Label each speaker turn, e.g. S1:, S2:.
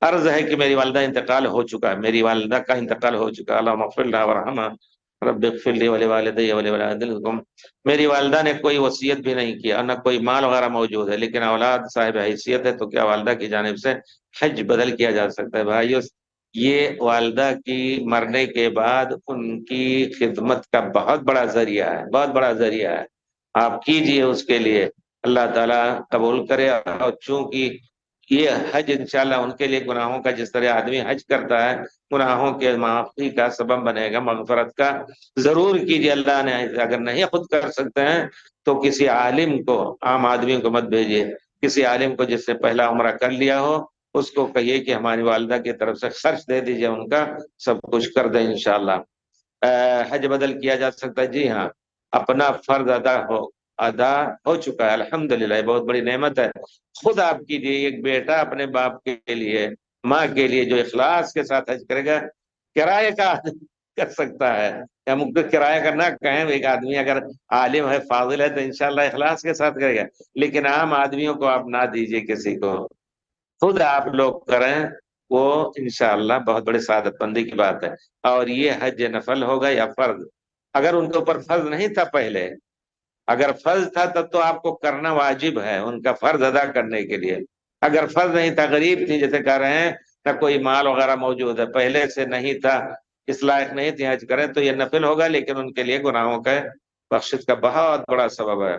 S1: عرض ہے کہ میری والدہ انتقال ہو چکا ہے، میری والدہ کا انتقال ہو چکا ہے، اللہم اغفر لها وارحمها رب اغفر لی ولوالدی ولولدکم۔ میری والدہ نے کوئی وصیت بھی نہیں کیا اور نہ کوئی مال وغیرہ موجود ہے، لیکن اولاد صاحب حیثیت ہے، تو کیا والدہ کی جانب سے حج بدل کیا جا سکتا ہے؟ بھائیو، یہ والدہ کی مرنے کے بعد ان کی خدمت کا بہت بڑا ذریعہ ہے، بہت بڑا ذریعہ ہے، آپ کیجئے اس کے لیے، اللہ تعالیٰ قبول کرے۔ اور چونکہ یہ حج انشاءاللہ ان کے لیے گناہوں کا، جس طرح آدمی حج کرتا ہے گناہوں کے معافی کا سبب بنے گا، مغفرت کا، ضرور کیجیے۔ اللہ نے اگر نہیں خود کر سکتے ہیں تو کسی عالم کو، عام آدمی کو مت بھیجیے، کسی عالم کو جس سے پہلا عمرہ کر لیا ہو، اس کو کہیے کہ ہماری والدہ کی طرف سے خرچ دے دیجیے، ان کا سب کچھ کر دیں انشاءاللہ۔ حج بدل کیا جا سکتا ہے؟ جی ہاں، اپنا فرض ادا ہو چکا ہے الحمدللہ، یہ بہت بڑی نعمت ہے۔ خود آپ کیجیے، ایک بیٹا اپنے باپ کے لیے، ماں کے لیے جو اخلاص کے ساتھ حج کرے گا، کرائے کا کر سکتا ہے، یا مجھ کو کرایہ کرنا کہیں، ایک آدمی اگر عالم ہے، فاضل ہے، تو انشاءاللہ اخلاص کے ساتھ کرے گا، لیکن عام آدمیوں کو آپ نہ دیجیے کسی کو، خود آپ لوگ کریں، وہ انشاءاللہ بہت بڑی سعادت مندی کی بات ہے۔ اور یہ حج نفل ہوگا یا فرض؟ اگر ان کے اوپر فرض نہیں تھا پہلے، اگر فرض تھا تب تو آپ کو کرنا واجب ہے ان کا فرض ادا کرنے کے لیے۔ اگر فرض نہیں تھا، غریب تھی جیسے کہہ رہے ہیں، نہ کوئی مال وغیرہ موجود ہے، پہلے سے نہیں تھا، اس لائق نہیں تھی حج کریں، تو یہ نفل ہوگا، لیکن ان کے لیے گناہوں کا بخشش کا بہت بڑا سبب ہے۔